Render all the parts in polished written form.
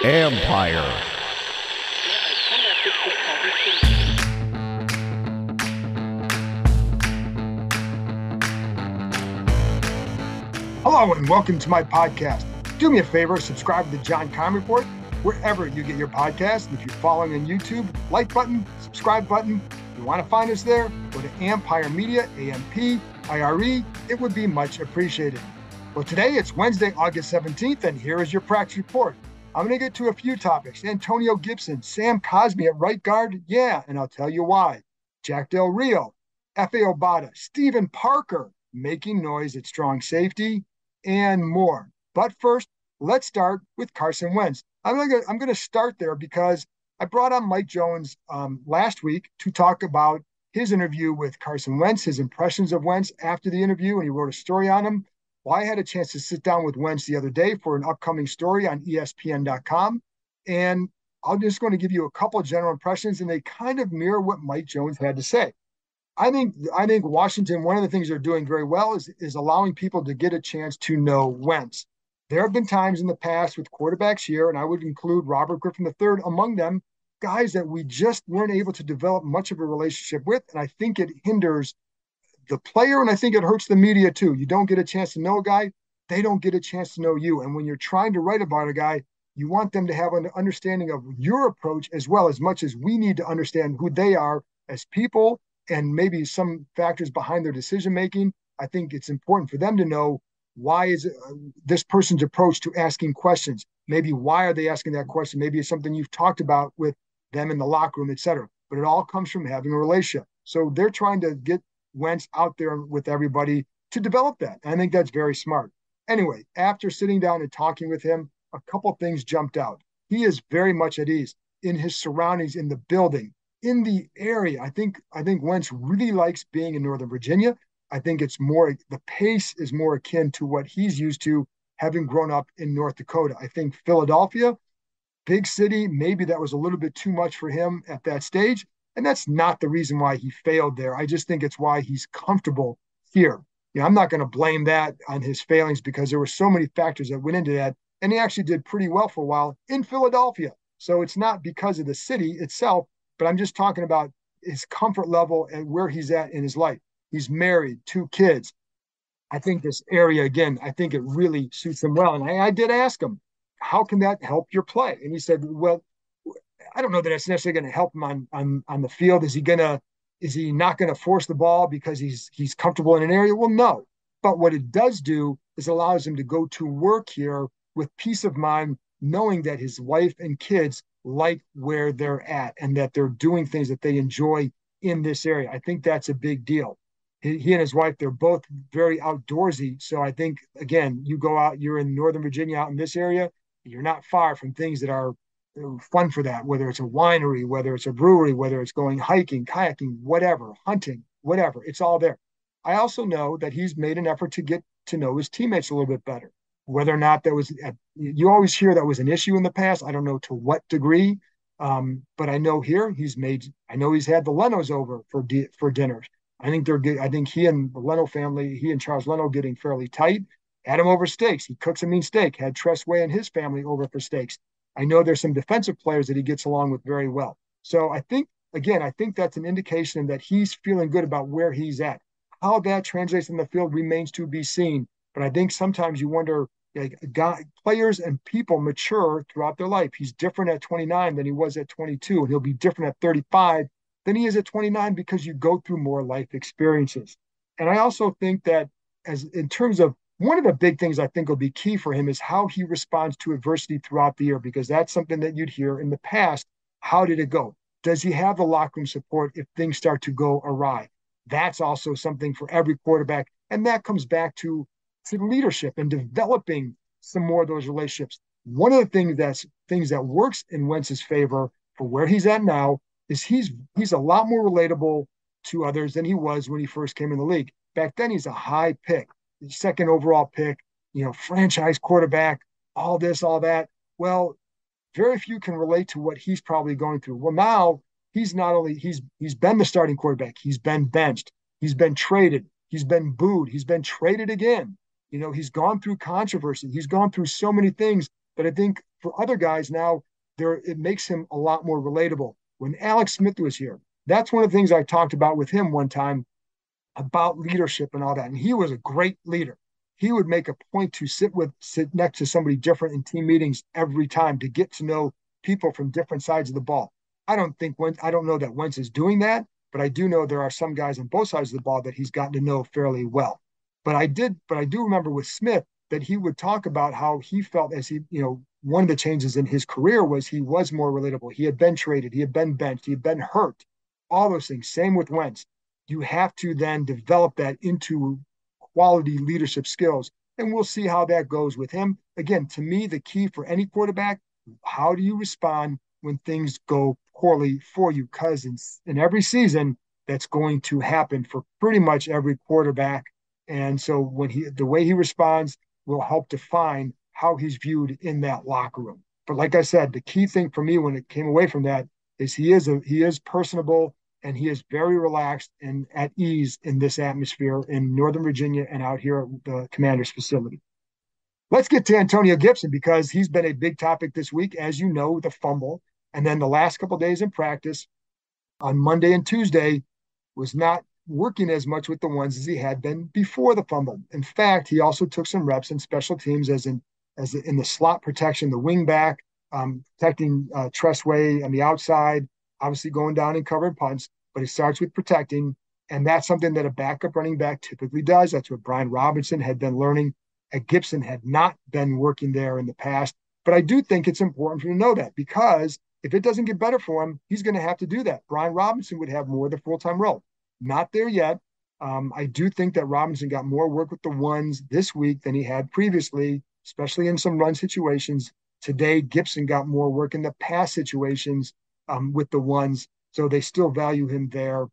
Empire. Hello and welcome to my podcast. Do me a favor, subscribe to the John Keim Report wherever you get your podcast. And if you're following on YouTube, like button, subscribe button. If you want to find us there, go to Empire Media, AMPIRE. It would be much appreciated. Well, today it's Wednesday, August 17th, and here is your practice report. I'm going to get to a few topics. Antonio Gibson, Sam Cosmi at right guard. Yeah, and I'll tell you why. Jack Del Rio, F.A. Obata, Stephen Parker, making noise at strong safety, and more. But first, let's start with Carson Wentz. I'm going to start there because I brought on Mike Jones last week to talk about his interview with Carson Wentz, his impressions of Wentz after the interview, and he wrote a story on him. Well, I had a chance to sit down with Wentz the other day for an upcoming story on ESPN.com, and I'm just going to give you a couple of general impressions, and they kind of mirror what Mike Jones had to say. I think Washington, one of the things they're doing very well is allowing people to get a chance to know Wentz. There have been times in the past with quarterbacks here, and I would include Robert Griffin III among them, guys that we just weren't able to develop much of a relationship with, and I think it hinders the player, and I think it hurts the media too. You don't get a chance to know a guy, they don't get a chance to know you. And when you're trying to write about a guy, you want them to have an understanding of your approach as well, as much as we need to understand who they are as people and maybe some factors behind their decision-making. I think it's important for them to know why is this person's approach to asking questions. Maybe why are they asking that question? Maybe it's something you've talked about with them in the locker room, et cetera. But it all comes from having a relationship. So they're trying to get Wentz out there with everybody to develop that. And I think that's very smart. Anyway, after sitting down and talking with him, a couple of things jumped out. He is very much at ease in his surroundings, in the building, in the area. I think Wentz really likes being in Northern Virginia. I think it's more, the pace is more akin to what he's used to having grown up in North Dakota. I think Philadelphia, big city, maybe that was a little bit too much for him at that stage. And that's not the reason why he failed there. I just think it's why he's comfortable here. I'm not going to blame that on his failings because there were so many factors that went into that. And he actually did pretty well for a while in Philadelphia. So it's not because of the city itself, but I'm just talking about his comfort level and where he's at in his life. He's married, 2 kids. I think this area, again, I think it really suits him well. And I did ask him, how can that help your play? And he said, well, I don't know that it's necessarily going to help him on the field. Is he not going to force the ball because he's comfortable in an area? Well, no. But what it does do is allows him to go to work here with peace of mind, knowing that his wife and kids like where they're at and that they're doing things that they enjoy in this area. I think that's a big deal. He and his wife, they're both very outdoorsy. So I think, again, you go out, you're in Northern Virginia out in this area, you're not far from things that are fun for that, whether it's a winery, whether it's a brewery, whether it's going hiking, kayaking, whatever, hunting, whatever, it's all there. I also know that he's made an effort to get to know his teammates a little bit better. Whether or not that was, you always hear that was an issue in the past. I don't know to what degree, but I know here I know he's had the Lenos over for dinners. I think they're good. I think he and the Leno family, he and Charles Leno getting fairly tight. Had him over steaks. He cooks a mean steak. Had Tressway and his family over for steaks. I know there's some defensive players that he gets along with very well. So I think that's an indication that he's feeling good about where he's at. How that translates in the field remains to be seen. But I think sometimes you wonder, players and people mature throughout their life. He's different at 29 than he was at 22, and he'll be different at 35 than he is at 29 because you go through more life experiences. And I also think that as in terms of one of the big things I think will be key for him is how he responds to adversity throughout the year, because that's something that you'd hear in the past. How did it go? Does he have the locker room support if things start to go awry? That's also something for every quarterback. And that comes back to leadership and developing some more of those relationships. One of the things that works in Wentz's favor for where he's at now is he's a lot more relatable to others than he was when he first came in the league. Back then, he's a high pick, second overall pick, franchise quarterback, all this, all that. Well, very few can relate to what he's probably going through. Well, now he's been the starting quarterback. He's been benched. He's been traded. He's been booed. He's been traded again. He's gone through controversy. He's gone through so many things that I think for other guys now, it makes him a lot more relatable. When Alex Smith was here, that's one of the things I talked about with him one time about leadership and all that. And he was a great leader. He would make a point to sit next to somebody different in team meetings every time to get to know people from different sides of the ball. I don't know that Wentz is doing that, but I do know there are some guys on both sides of the ball that he's gotten to know fairly well. But I do remember with Smith that he would talk about how he felt as one of the changes in his career was he was more relatable. He had been traded, he had been benched, he had been hurt, all those things. Same with Wentz. You have to then develop that into quality leadership skills. And we'll see how that goes with him. Again, to me, the key for any quarterback, how do you respond when things go poorly for you? Because in every season, that's going to happen for pretty much every quarterback. And so the way he responds will help define how he's viewed in that locker room. But like I said, the key thing for me when it came away from that is he is personable and he is very relaxed and at ease in this atmosphere in Northern Virginia and out here at the Commander's facility. Let's get to Antonio Gibson because he's been a big topic this week, as you know, the fumble. And then the last couple of days in practice on Monday and Tuesday was not working as much with the ones as he had been before the fumble. In fact, he also took some reps in special teams as in the slot protection, the wing back, protecting Tressway on the outside, obviously going down and covering punts, but it starts with protecting. And that's something that a backup running back typically does. That's what Brian Robinson had been learning. Gibson had not been working there in the past. But I do think it's important for you to know that because if it doesn't get better for him, he's going to have to do that. Brian Robinson would have more of the full-time role. Not there yet. I do think that Robinson got more work with the ones this week than he had previously, especially in some run situations. Today, Gibson got more work in the pass situations with the ones, so they still value him there.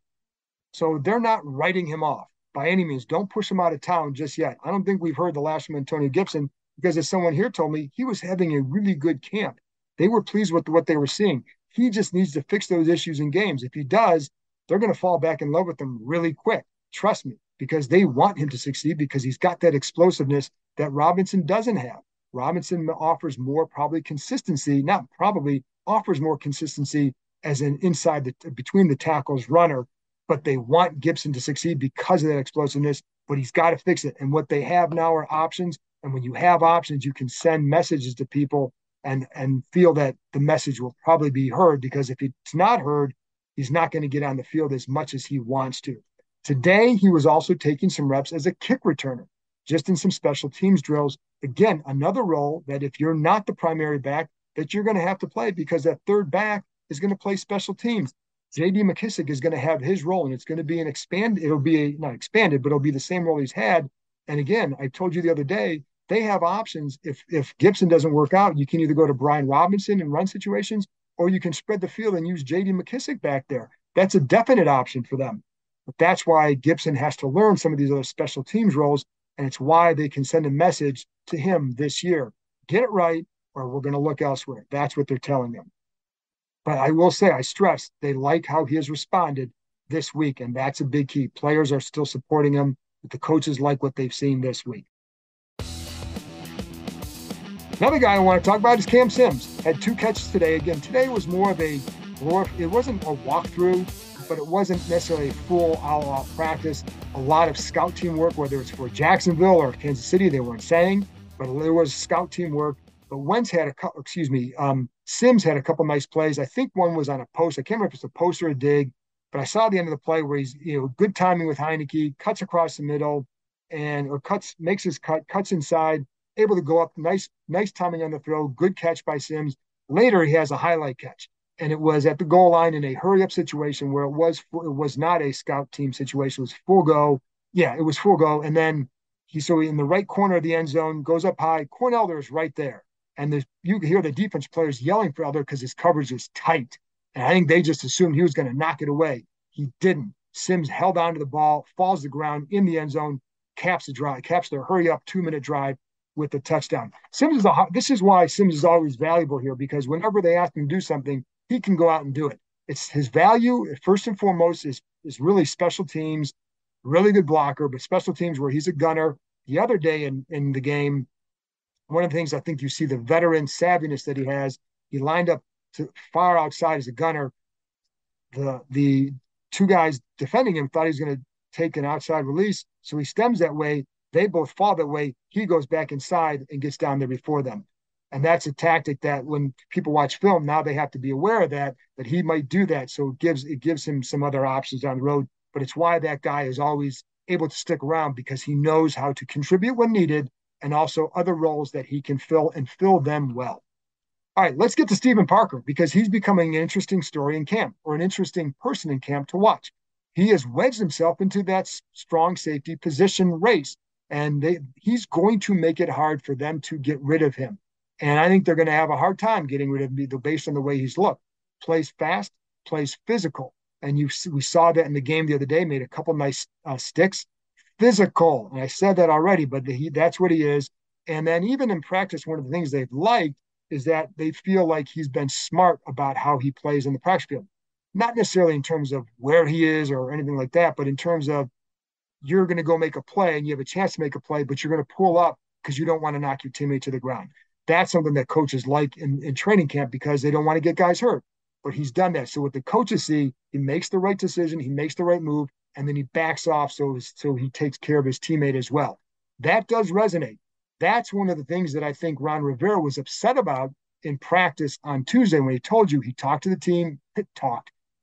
So they're not writing him off by any means. Don't push him out of town just yet. I don't think we've heard the last from Antonio Gibson because as someone here told me, he was having a really good camp. They were pleased with what they were seeing. He just needs to fix those issues in games. If he does, they're going to fall back in love with him really quick. Trust me, because they want him to succeed because he's got that explosiveness that Robinson doesn't have. Robinson offers more offers more consistency as an between the tackles runner, but they want Gibson to succeed because of that explosiveness, but he's got to fix it. And what they have now are options. And when you have options, you can send messages to people and feel that the message will probably be heard because if it's not heard, he's not going to get on the field as much as he wants to. Today, he was also taking some reps as a kick returner, just in some special teams drills. Again, another role that if you're not the primary back, that you're going to have to play because that third back is going to play special teams. J.D. McKissick is going to have his role, and it's going to be not expanded, but it'll be the same role he's had. And again, I told you the other day, they have options. If Gibson doesn't work out, you can either go to Brian Robinson in run situations, or you can spread the field and use J.D. McKissick back there. That's a definite option for them. But that's why Gibson has to learn some of these other special teams roles, and it's why they can send a message to him this year. Get it right, or we're going to look elsewhere. That's what they're telling him. But I will say, I stress, they like how he has responded this week, and that's a big key. Players are still supporting him, but the coaches like what they've seen this week. Another guy I want to talk about is Cam Sims. Had 2 catches today. Again, today was it wasn't a walkthrough, but it wasn't necessarily a full all-out practice. A lot of scout team work, whether it's for Jacksonville or Kansas City, they weren't saying, but there was scout team work. But Sims had a couple nice plays. I think one was on a post. I can't remember if it's a post or a dig, but I saw the end of the play where he's, good timing with Heineke, cuts across the middle, makes his cuts inside, able to go up. Nice timing on the throw. Good catch by Sims. Later, he has a highlight catch, and it was at the goal line in a hurry-up situation where it was not a scout team situation. It was full go. Yeah, it was full go. And then so in the right corner of the end zone, goes up high. Cornelder is right there. And you hear the defense players yelling for Elder because his coverage is tight. And I think they just assumed he was going to knock it away. He didn't. Sims held onto the ball, falls to the ground in the end zone, caps their hurry-up 2-minute drive with the touchdown. This is why Sims is always valuable here, because whenever they ask him to do something, he can go out and do it. It's his value, first and foremost, is really special teams, really good blocker, but special teams where he's a gunner. the other day in the game, one of the things I think you see the veteran savviness that he has, he lined up to far outside as a gunner. The two guys defending him thought he was going to take an outside release, so he stems that way. They both fall that way. He goes back inside and gets down there before them. And that's a tactic that when people watch film, now they have to be aware of that he might do that. So it gives him some other options down the road. But it's why that guy is always able to stick around, because he knows how to contribute when needed and also other roles that he can fill and fill them well. All right, let's get to Stephen Parker, because he's becoming an interesting story in camp, or an interesting person in camp to watch. He has wedged himself into that strong safety position race, and he's going to make it hard for them to get rid of him. And I think they're going to have a hard time getting rid of him based on the way he's looked. Plays fast, plays physical. And we saw that in the game the other day, made a couple nice sticks. Physical. And I said that already, but that's what he is. And then even in practice, one of the things they've liked is that they feel like he's been smart about how he plays in the practice field. Not necessarily in terms of where he is or anything like that, but in terms of you're going to go make a play and you have a chance to make a play, but you're going to pull up because you don't want to knock your teammate to the ground. That's something that coaches like in training camp, because they don't want to get guys hurt. But he's done that. So what the coaches see, he makes the right decision, he makes the right move, and then he backs off so he takes care of his teammate as well. That does resonate. That's one of the things that I think Ron Rivera was upset about in practice on Tuesday when he told you he talked to the team,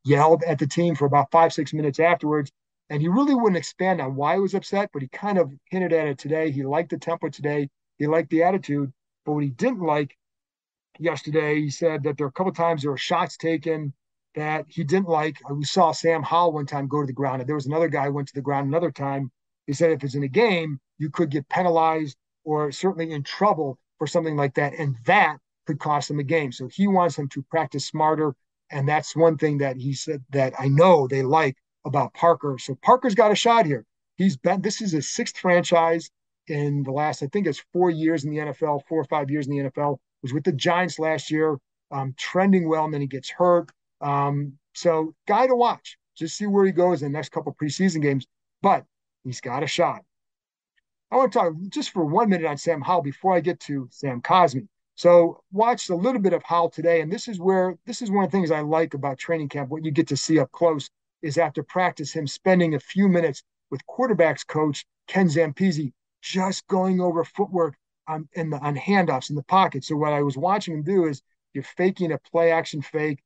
yelled at the team for about 5-6 minutes afterwards. And he really wouldn't expand on why he was upset, but he kind of hinted at it today. He liked the tempo today. He liked the attitude. But what he didn't like yesterday, he said that there were a couple of times there were shots taken that he didn't like. We saw Sam Howell one time go to the ground, and there was another guy who went to the ground another time. He said if it's in a game, you could get penalized or certainly in trouble for something like that, and that could cost them a game. So he wants them to practice smarter, and that's one thing that he said that I know they like about Parker. So Parker's got a shot here. This is his sixth franchise in the last, I think it's 4 years in the NFL, 4 or 5 years in the NFL. Was with the Giants last year, trending well, and then he gets hurt. So guy to watch. Just see where he goes in the next couple preseason games. But he's got a shot. I want to talk just for 1 minute on Sam Howell before I get to Sam Cosmi. So watched a little bit of Howell today, and this is one of the things I like about training camp. What you get to see up close is after practice, him spending a few minutes with quarterbacks coach Ken Zampese, just going over footwork on handoffs in the pocket. So what I was watching him do is you're faking a play action fake.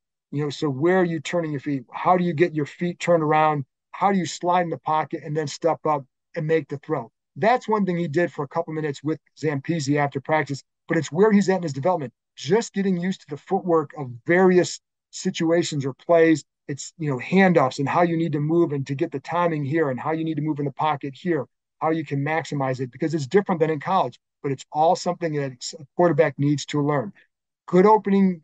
So where are you turning your feet? How do you get your feet turned around? How do you slide in the pocket and then step up and make the throw? That's one thing he did for a couple minutes with Zampese after practice, but it's where he's at in his development. Just getting used to the footwork of various situations or plays. It's, handoffs and how you need to move and to get the timing here and how you need to move in the pocket here, how you can maximize it, because it's different than in college, but it's all something that a quarterback needs to learn. Good opening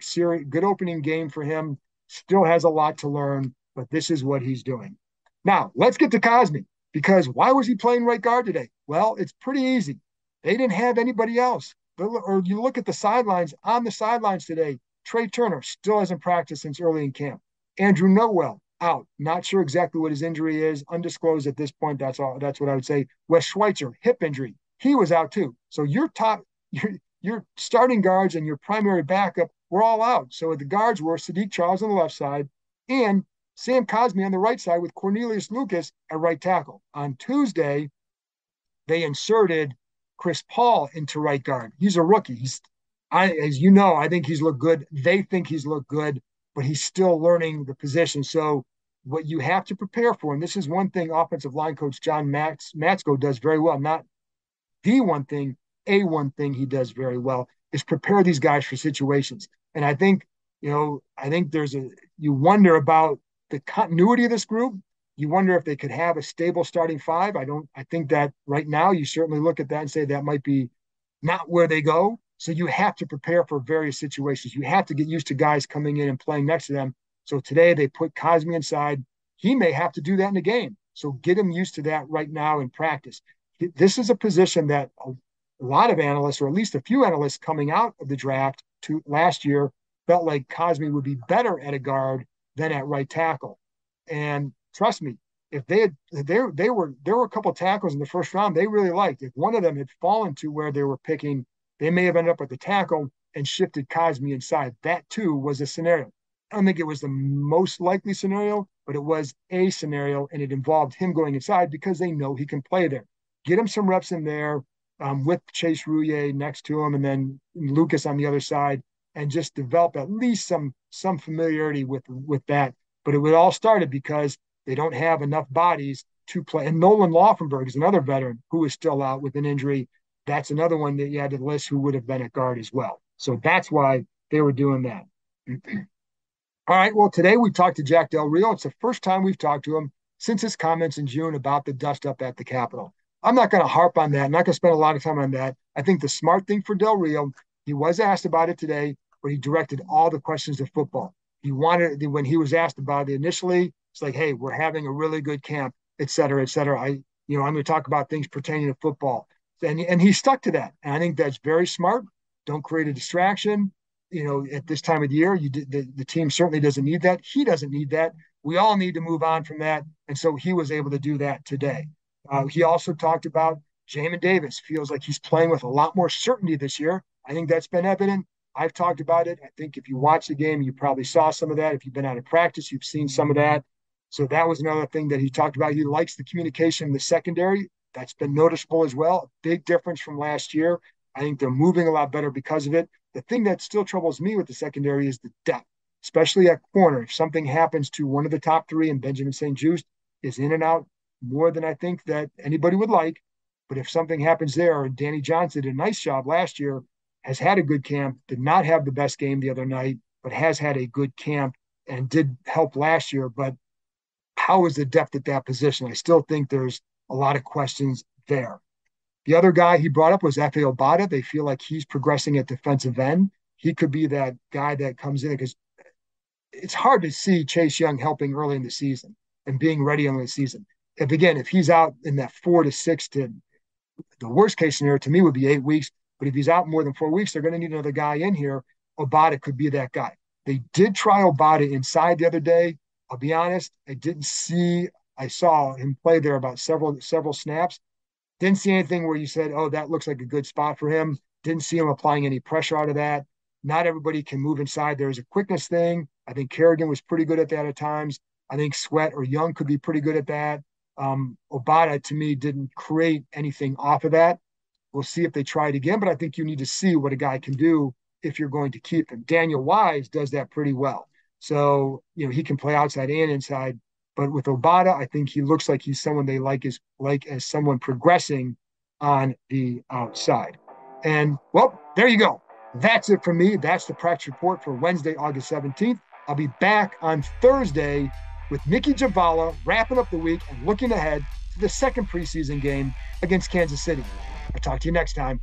game for him. Still has a lot to learn, but this is what he's doing. Now, let's get to Cosmi, because why was he playing right guard today? Well, it's pretty easy. They didn't have anybody else. Or you look at the sidelines, on the sidelines today, Trey Turner still hasn't practiced since early in camp. Andrew Noel, out. Not sure exactly what his injury is. Undisclosed at this point. That's all. That's what I would say. Wes Schweitzer, hip injury. He was out too. So your starting guards and your primary backup were all out. So the guards were Sadiq Charles on the left side and Sam Cosmi on the right side with Cornelius Lucas at right tackle. On Tuesday, they inserted Chris Paul into right guard. He's a rookie. As you know, I think he's looked good. They think he's looked good, but he's still learning the position. So what you have to prepare for, and this is one thing offensive line coach John Matsko does very well, not the one thing, one thing he does very well is prepare these guys for situations. And I think, you wonder about the continuity of this group. You wonder if they could have a stable starting five. I think that right now you certainly look at that and say that might be not where they go. So you have to prepare for various situations. You have to get used to guys coming in and playing next to them. So today they put Cosmi inside. He may have to do that in the game. So get him used to that right now in practice. This is a position that a lot of analysts, or at least a few analysts coming out of the draft to last year, felt like Cosmi would be better at a guard than at right tackle. And trust me, if there were a couple of tackles in the first round they really liked. If one of them had fallen to where they were picking, they may have ended up with the tackle and shifted Cosme inside. That too was a scenario. I don't think it was the most likely scenario, but it was a scenario, and it involved him going inside because they know he can play there. Get him some reps in there with Chase Rouillet next to him, and then Lucas on the other side, and just develop at least some familiarity with that. But it would all started because they don't have enough bodies to play. And Nolan Laufenberg is another veteran who is still out with an injury. That's another one that you had to list who would have been at guard as well. So that's why they were doing that. All right, well, today we talked to Jack Del Rio. It's the first time we've talked to him since his comments in June about the dust-up at the Capitol. I'm not going to harp on that. I'm not going to spend a lot of time on that. I think the smart thing for Del Rio, he was asked about it today, but he directed all the questions to football. He wanted, when he was asked about it initially, it's like, hey, we're having a really good camp, et cetera, et cetera. I'm going to talk about things pertaining to football. And he stuck to that. And I think that's very smart. Don't create a distraction. At this time of the year, the team certainly doesn't need that. He doesn't need that. We all need to move on from that. And so he was able to do that today. He also talked about Jamin Davis feels like he's playing with a lot more certainty this year. I think that's been evident. I've talked about it. I think if you watch the game, you probably saw some of that. If you've been out of practice, you've seen some of that. So that was another thing that he talked about. He likes the communication in the secondary. That's been noticeable as well. A big difference from last year. I think they're moving a lot better because of it. The thing that still troubles me with the secondary is the depth, especially at corner. If something happens to one of the top three, and Benjamin St-Juste is in and out more than I think that anybody would like. But if something happens there, and Danny Johnson did a nice job last year, has had a good camp, did not have the best game the other night, but has had a good camp and did help last year. But how is the depth at that position? I still think there's a lot of questions there. The other guy he brought up was Efe Obada. They feel like he's progressing at defensive end. He could be that guy that comes in because it's hard to see Chase Young helping early in the season and being ready on the season. If he's out in that 4 to 6 to the worst case scenario to me would be 8 weeks. But if he's out more than 4 weeks, they're going to need another guy in here. Obada could be that guy. They did try Obada inside the other day. I'll be honest, I saw him play there about several snaps. Didn't see anything where you said, oh, that looks like a good spot for him. Didn't see him applying any pressure out of that. Not everybody can move inside. There's a quickness thing. I think Kerrigan was pretty good at that at times. I think Sweat or Young could be pretty good at that. Obada, to me, didn't create anything off of that. We'll see if they try it again, but I think you need to see what a guy can do if you're going to keep him. Daniel Wise does that pretty well. So, he can play outside and inside. But with Obada, I think he looks like he's someone they like as someone progressing on the outside. And, well, there you go. That's it for me. That's the practice report for Wednesday, August 17th. I'll be back on Thursday with Mickey Javala wrapping up the week and looking ahead to the second preseason game against Kansas City. I'll talk to you next time.